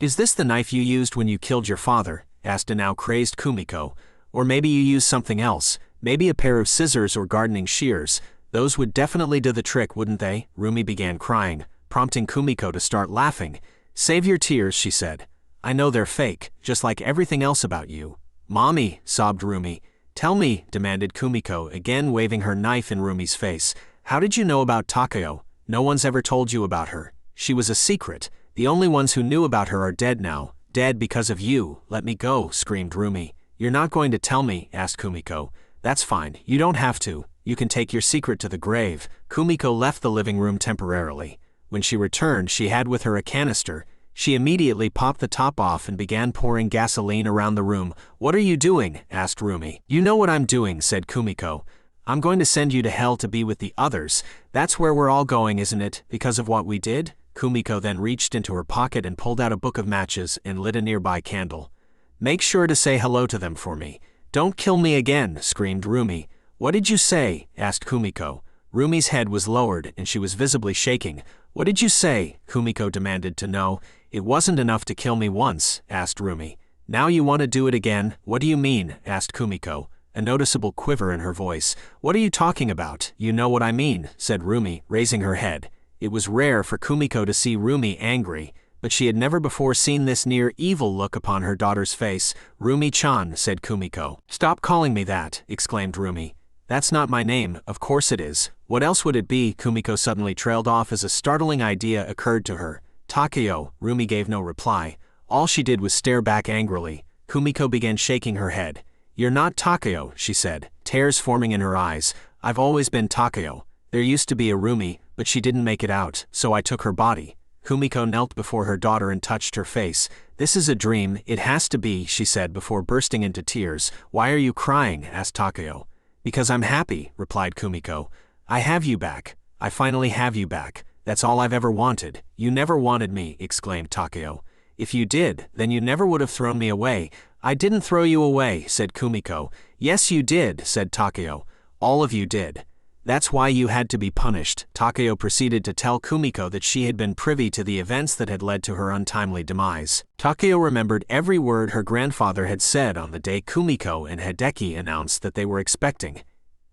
"Is this the knife you used when you killed your father?" asked a now crazed Kumiko. "Or maybe you used something else, maybe a pair of scissors or gardening shears. Those would definitely do the trick, wouldn't they?" Rumi began crying, prompting Kumiko to start laughing. "Save your tears," she said. "I know they're fake, just like everything else about you." "Mommy," sobbed Rumi. "Tell me," demanded Kumiko, again waving her knife in Rumi's face. "How did you know about Takeo? No one's ever told you about her. She was a secret. The only ones who knew about her are dead now. Dead because of you. Let me go," screamed Rumi. "You're not going to tell me?" asked Kumiko. "That's fine. You don't have to. You can take your secret to the grave." Kumiko left the living room temporarily. When she returned, she had with her a canister. She immediately popped the top off and began pouring gasoline around the room. "What are you doing?" asked Rumi. "You know what I'm doing," said Kumiko. "I'm going to send you to hell to be with the others. That's where we're all going, isn't it, because of what we did?" Kumiko then reached into her pocket and pulled out a book of matches and lit a nearby candle. "Make sure to say hello to them for me." "Don't kill me again," screamed Rumi. "What did you say?" asked Kumiko. Rumi's head was lowered and she was visibly shaking. "What did you say?" Kumiko demanded to know. "It wasn't enough to kill me once," asked Rumi. "Now you want to do it again? What do you mean?" asked Kumiko, a noticeable quiver in her voice. "What are you talking about?" "You know what I mean," said Rumi, raising her head. It was rare for Kumiko to see Rumi angry, but she had never before seen this near evil look upon her daughter's face. "Rumi-chan," said Kumiko. "Stop calling me that," exclaimed Rumi. "That's not my name, of course it is. What else would it be?" Kumiko suddenly trailed off as a startling idea occurred to her. "Takeo." Rumi gave no reply. All she did was stare back angrily. Kumiko began shaking her head. "You're not Takeo," she said, tears forming in her eyes. "I've always been Takeo. There used to be a Rumi, but she didn't make it out, so I took her body." Kumiko knelt before her daughter and touched her face. "This is a dream, it has to be," she said before bursting into tears. "Why are you crying?" asked Takeo. "Because I'm happy," replied Kumiko. "I have you back. I finally have you back. That's all I've ever wanted." "You never wanted me," exclaimed Takeo. "If you did, then you never would have thrown me away." "I didn't throw you away," said Kumiko. "Yes you did," said Takeo. "All of you did. That's why you had to be punished." Takeo proceeded to tell Kumiko that she had been privy to the events that had led to her untimely demise. Takeo remembered every word her grandfather had said on the day Kumiko and Hideki announced that they were expecting.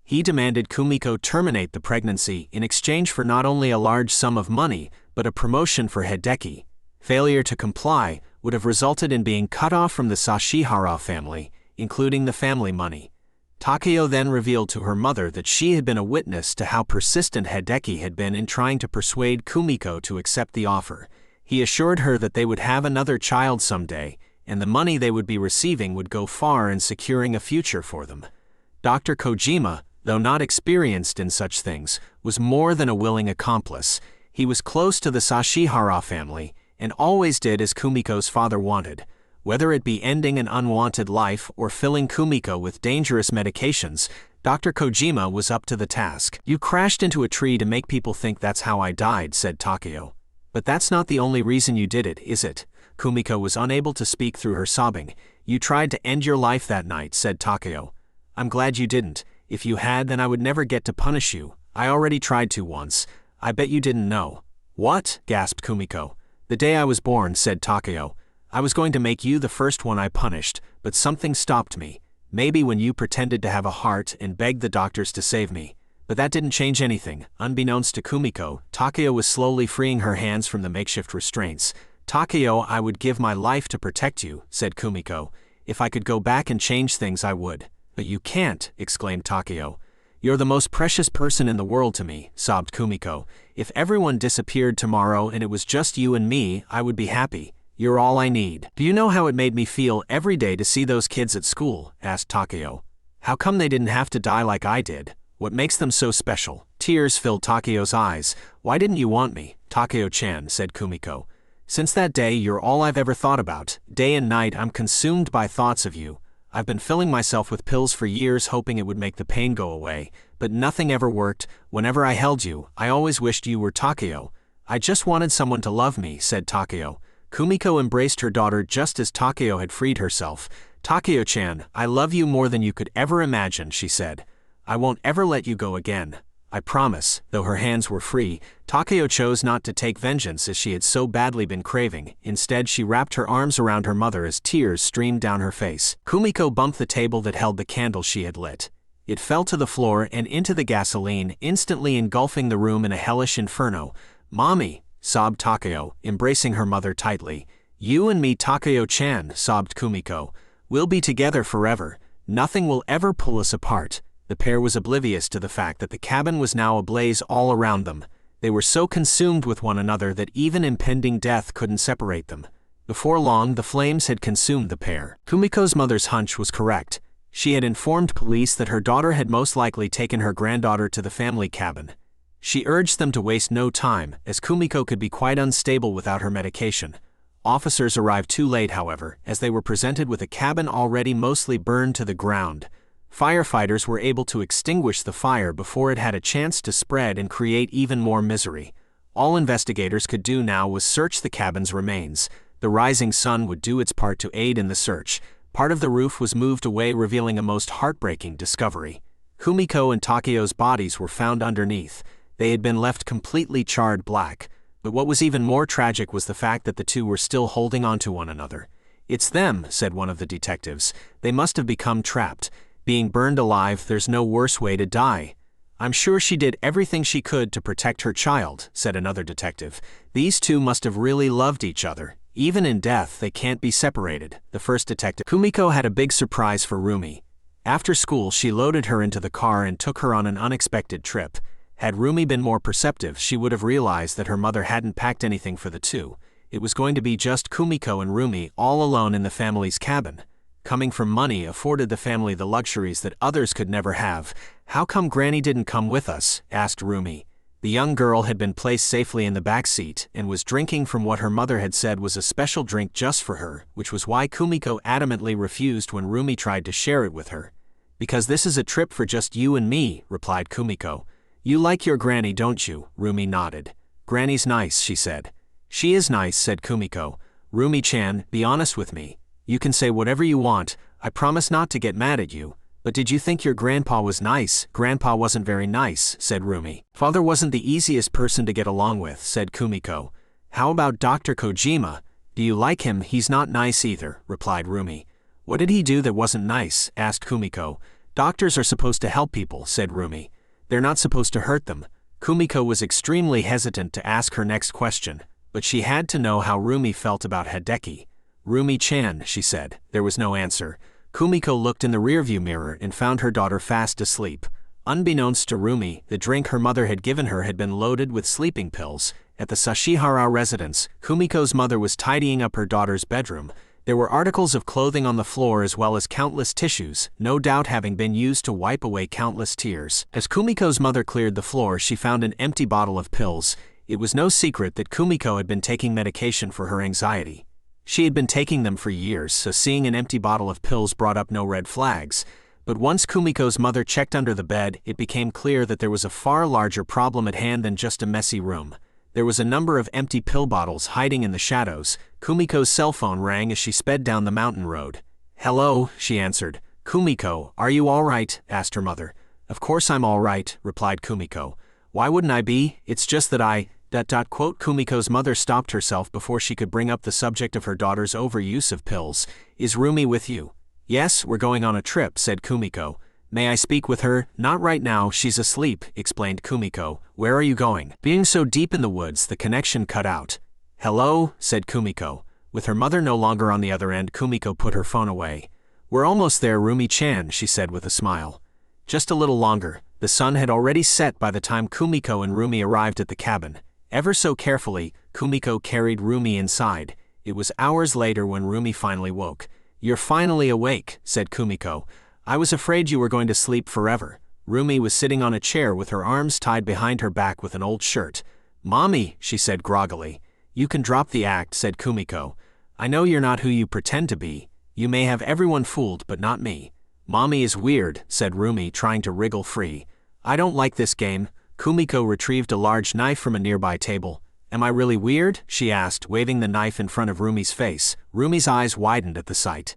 He demanded Kumiko terminate the pregnancy in exchange for not only a large sum of money, but a promotion for Hideki. Failure to comply would have resulted in being cut off from the Sashihara family, including the family money. Takeo then revealed to her mother that she had been a witness to how persistent Hideki had been in trying to persuade Kumiko to accept the offer. He assured her that they would have another child someday, and the money they would be receiving would go far in securing a future for them. Dr. Kojima, though not experienced in such things, was more than a willing accomplice. He was close to the Sashihara family, and always did as Kumiko's father wanted. Whether it be ending an unwanted life or filling Kumiko with dangerous medications, Dr. Kojima was up to the task. "You crashed into a tree to make people think that's how I died," said Takeo. "But that's not the only reason you did it, is it?" Kumiko was unable to speak through her sobbing. "You tried to end your life that night," said Takeo. "I'm glad you didn't. If you had, then I would never get to punish you. I already tried to once. I bet you didn't know." "What?" gasped Kumiko. "The day I was born," said Takeo. "I was going to make you the first one I punished, but something stopped me. Maybe when you pretended to have a heart and begged the doctors to save me. But that didn't change anything." Unbeknownst to Kumiko, Takeo was slowly freeing her hands from the makeshift restraints. "Takeo, I would give my life to protect you," said Kumiko. "If I could go back and change things, I would." "But you can't," exclaimed Takeo. "You're the most precious person in the world to me," sobbed Kumiko. "If everyone disappeared tomorrow and it was just you and me, I would be happy. You're all I need." "Do you know how it made me feel every day to see those kids at school?" asked Takeo. "How come they didn't have to die like I did? What makes them so special?" Tears filled Takeo's eyes. "Why didn't you want me, Takeo-chan?" said Kumiko. "Since that day, you're all I've ever thought about. Day and night, I'm consumed by thoughts of you. I've been filling myself with pills for years hoping it would make the pain go away, but nothing ever worked. Whenever I held you, I always wished you were Takeo. I just wanted someone to love me," said Takeo. Kumiko embraced her daughter just as Takeo had freed herself. "Takeo-chan, I love you more than you could ever imagine," she said. "I won't ever let you go again. I promise." Though her hands were free, Takeo chose not to take vengeance as she had so badly been craving. Instead, she wrapped her arms around her mother as tears streamed down her face. Kumiko bumped the table that held the candle she had lit. It fell to the floor and into the gasoline, instantly engulfing the room in a hellish inferno. "Mommy," sobbed Takeo, embracing her mother tightly. "You and me, Takeo-chan," sobbed Kumiko. "We'll be together forever. Nothing will ever pull us apart." The pair was oblivious to the fact that the cabin was now ablaze all around them. They were so consumed with one another that even impending death couldn't separate them. Before long, the flames had consumed the pair. Kumiko's mother's hunch was correct. She had informed police that her daughter had most likely taken her granddaughter to the family cabin. She urged them to waste no time, as Kumiko could be quite unstable without her medication. Officers arrived too late, however, as they were presented with a cabin already mostly burned to the ground. Firefighters were able to extinguish the fire before it had a chance to spread and create even more misery. All investigators could do now was search the cabin's remains. The rising sun would do its part to aid in the search. Part of the roof was moved away, revealing a most heartbreaking discovery. Kumiko and Takeo's bodies were found underneath. They had been left completely charred black. But what was even more tragic was the fact that the two were still holding on to one another. "It's them," said one of the detectives. "They must have become trapped. Being burned alive, there's no worse way to die." "I'm sure she did everything she could to protect her child," said another detective. "These two must have really loved each other. Even in death, they can't be separated." The first detective. Kumiko had a big surprise for Rumi. After school, she loaded her into the car and took her on an unexpected trip. Had Rumi been more perceptive, she would have realized that her mother hadn't packed anything for the two. It was going to be just Kumiko and Rumi all alone in the family's cabin. Coming from money afforded the family the luxuries that others could never have. "How come Granny didn't come with us?" asked Rumi. The young girl had been placed safely in the back seat and was drinking from what her mother had said was a special drink just for her, which was why Kumiko adamantly refused when Rumi tried to share it with her. "Because this is a trip for just you and me," replied Kumiko. "You like your granny, don't you?" Rumi nodded. "Granny's nice," she said. "She is nice," said Kumiko. "Rumi-chan, be honest with me. You can say whatever you want. I promise not to get mad at you. But did you think your grandpa was nice?" "Grandpa wasn't very nice," said Rumi. "Father wasn't the easiest person to get along with," said Kumiko. "How about Dr. Kojima? Do you like him?" "He's not nice either," replied Rumi. "What did he do that wasn't nice?" asked Kumiko. "Doctors are supposed to help people," said Rumi. "They're not supposed to hurt them." Kumiko was extremely hesitant to ask her next question, but she had to know how Rumi felt about Hideki. "Rumi-chan," she said. There was no answer. Kumiko looked in the rearview mirror and found her daughter fast asleep. Unbeknownst to Rumi, the drink her mother had given her had been loaded with sleeping pills. At the Sashihara residence, Kumiko's mother was tidying up her daughter's bedroom. There were articles of clothing on the floor as well as countless tissues, no doubt having been used to wipe away countless tears. As Kumiko's mother cleared the floor, she found an empty bottle of pills. It was no secret that Kumiko had been taking medication for her anxiety. She had been taking them for years, so seeing an empty bottle of pills brought up no red flags. But once Kumiko's mother checked under the bed, it became clear that there was a far larger problem at hand than just a messy room. There was a number of empty pill bottles hiding in the shadows. Kumiko's cell phone rang as she sped down the mountain road. "Hello," she answered. "Kumiko, are you all right?" asked her mother. "Of course I'm all right," replied Kumiko. "Why wouldn't I be? It's just that I... Kumiko's mother stopped herself before she could bring up the subject of her daughter's overuse of pills. "Is Rumi with you?" "Yes, we're going on a trip," said Kumiko. "May I speak with her?" "Not right now, she's asleep," explained Kumiko. "Where are you going?" Being so deep in the woods, the connection cut out. "Hello," said Kumiko. With her mother no longer on the other end, Kumiko put her phone away. "We're almost there, Rumi-chan," she said with a smile. Just a little longer. The sun had already set by the time Kumiko and Rumi arrived at the cabin. Ever so carefully, Kumiko carried Rumi inside. It was hours later when Rumi finally woke. "You're finally awake," said Kumiko. "I was afraid you were going to sleep forever." Rumi was sitting on a chair with her arms tied behind her back with an old shirt. "Mommy," she said groggily. "You can drop the act," said Kumiko. "I know you're not who you pretend to be. You may have everyone fooled, but not me." "Mommy is weird," said Rumi, trying to wriggle free. "I don't like this game." Kumiko retrieved a large knife from a nearby table. "Am I really weird?" she asked, waving the knife in front of Rumi's face. Rumi's eyes widened at the sight.